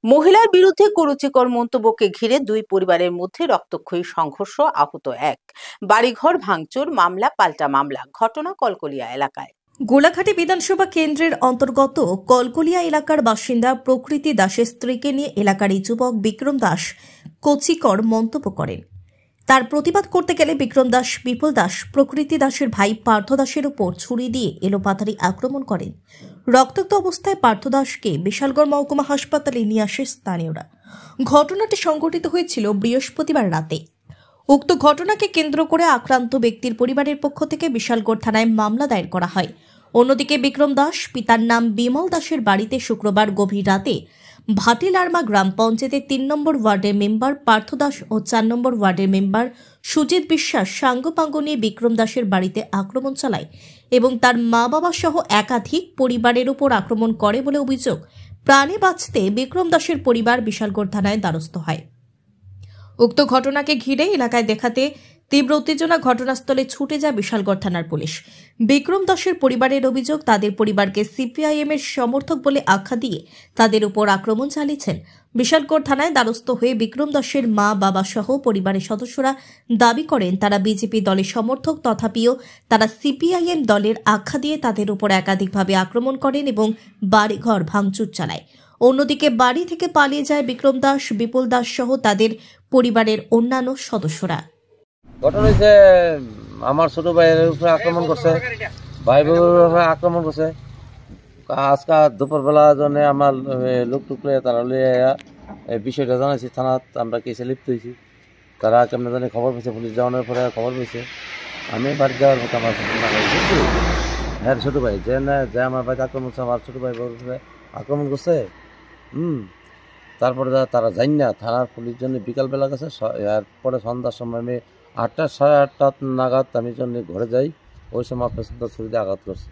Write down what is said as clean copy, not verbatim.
মহিলার বিরুদ্ধে কুরুচিকর মন্তব্যকে ঘিরে দুই পরিবারের মধ্যে রক্তক্ষয়ী সংঘর্ষ, আহত এক। বাড়িঘর ভাঙচুর, মামলা পাল্টা মামলা। ঘটনা কলকলিয়া এলাকায়। গোলাঘাটি বিধানসভা কেন্দ্রের অন্তর্গত কলকলিয়া এলাকার বাসিন্দা প্রকৃতি দাসের স্ত্রীকে নিয়ে এলাকার এই যুবক বিক্রম দাস কুরুচিকর মন্তব্য করেন। তার প্রতিবাদ করতে গেলে বিক্রম দাস বিপুল দাস প্রকৃতি দাসের ভাই পার্থ দাসের উপর ছুরি দিয়ে এলোপাথারি আক্রমণ করেন। রক্তাক্ত অবস্থায় পার্থ দাসকে বিশালগড় মহকুমা হাসপাতালে নিয়ে আসে স্থানীয়রা। ঘটনাটি সংঘটিত হয়েছিল বৃহস্পতিবার রাতে। উক্ত ঘটনাকে কেন্দ্র করে আক্রান্ত ব্যক্তির পরিবারের পক্ষ থেকে বিশালগড় থানায় মামলা দায়ের করা হয়। অন্যদিকে বিক্রম দাস পিতার নাম বিমল দাসের বাড়িতে শুক্রবার গভীর রাতে ভাটিলারমা গ্রাম পঞ্চায়েতের ৩ নম্বর ওয়ার্ডের মেম্বার পার্থ দাস ও ৪ নম্বর ওয়ার্ডের মেম্বার সুজিত বিশ্বাস সাঙ্গপাঙ্গ নিয়ে বিক্রম দাসের বাড়িতে আক্রমণ চালায় এবং তার মা বাবা সহ একাধিক পরিবারের উপর আক্রমণ করে বলে অভিযোগ। প্রাণে বাঁচতে বিক্রম দাসের পরিবার বিশালগড় থানায় দ্বারস্থ হয়। উক্ত ঘটনাকে ঘিরে এলাকায় দেখাতে তীব্র উত্তেজনা, ঘটনাস্থলে ছুটে যায় বিশালগড় থানার পুলিশ। বিক্রম দাসের পরিবারের অভিযোগ, তাদের পরিবারকে সিপিআইএম এর সমর্থক বলে আখ্যা দিয়ে তাদের উপর আক্রমণ চালিয়েছেন। বিশালগড় থানায় দ্বারস্থ হয়ে বিক্রম দাসের মা বাবা সহ পরিবারের সদস্যরা দাবি করেন তারা বিজেপি দলের সমর্থক, তথাপিও তারা সিপিআইএম দলের আখ্যা দিয়ে তাদের উপর একাধিকভাবে আক্রমণ করেন এবং বাড়িঘর ভাঙচুর চালায়। অন্যদিকে বাড়ি থেকে পালিয়ে যায় বিক্রম দাস, বিপুল দাস সহ তাদের পরিবারের অন্যান্য সদস্যরা। ঘটনা হয়েছে আমার ছোট ভাইয়ের উপরে আক্রমণ করছে, ভাই বোনের উপরে আক্রমণ করছে। আজকে দুপুরবেলা জন্য আমার লোক টুকলে তারা লিয়ে এই বিষয়টা জানাইছি থানাত। আমরা কেসে লিপ্ত হয়েছি। তারা কেমন জানি খবর পেয়েছে, পুলিশ যাওয়ানোর পরে খবর পেয়েছে। আমি বাড়ি যাওয়ার মতো আমার হ্যাঁ ছোটো ভাই যে আমার বাড়িতে আক্রমণ করছে, আমার ছোটো ভাই বোনের উপরে আক্রমণ করছে। তারপরে তারা যাই না থানার পুলিশ জন্য বিকালবেলা গেছে। এরপরে সন্ধ্যার সময় আমি ৮টা সাড়ে ৮টা নাগাদ আমি জন্য ঘরে যাই। ওই সময় পেছনটা ছুরিতে আঘাত করছে।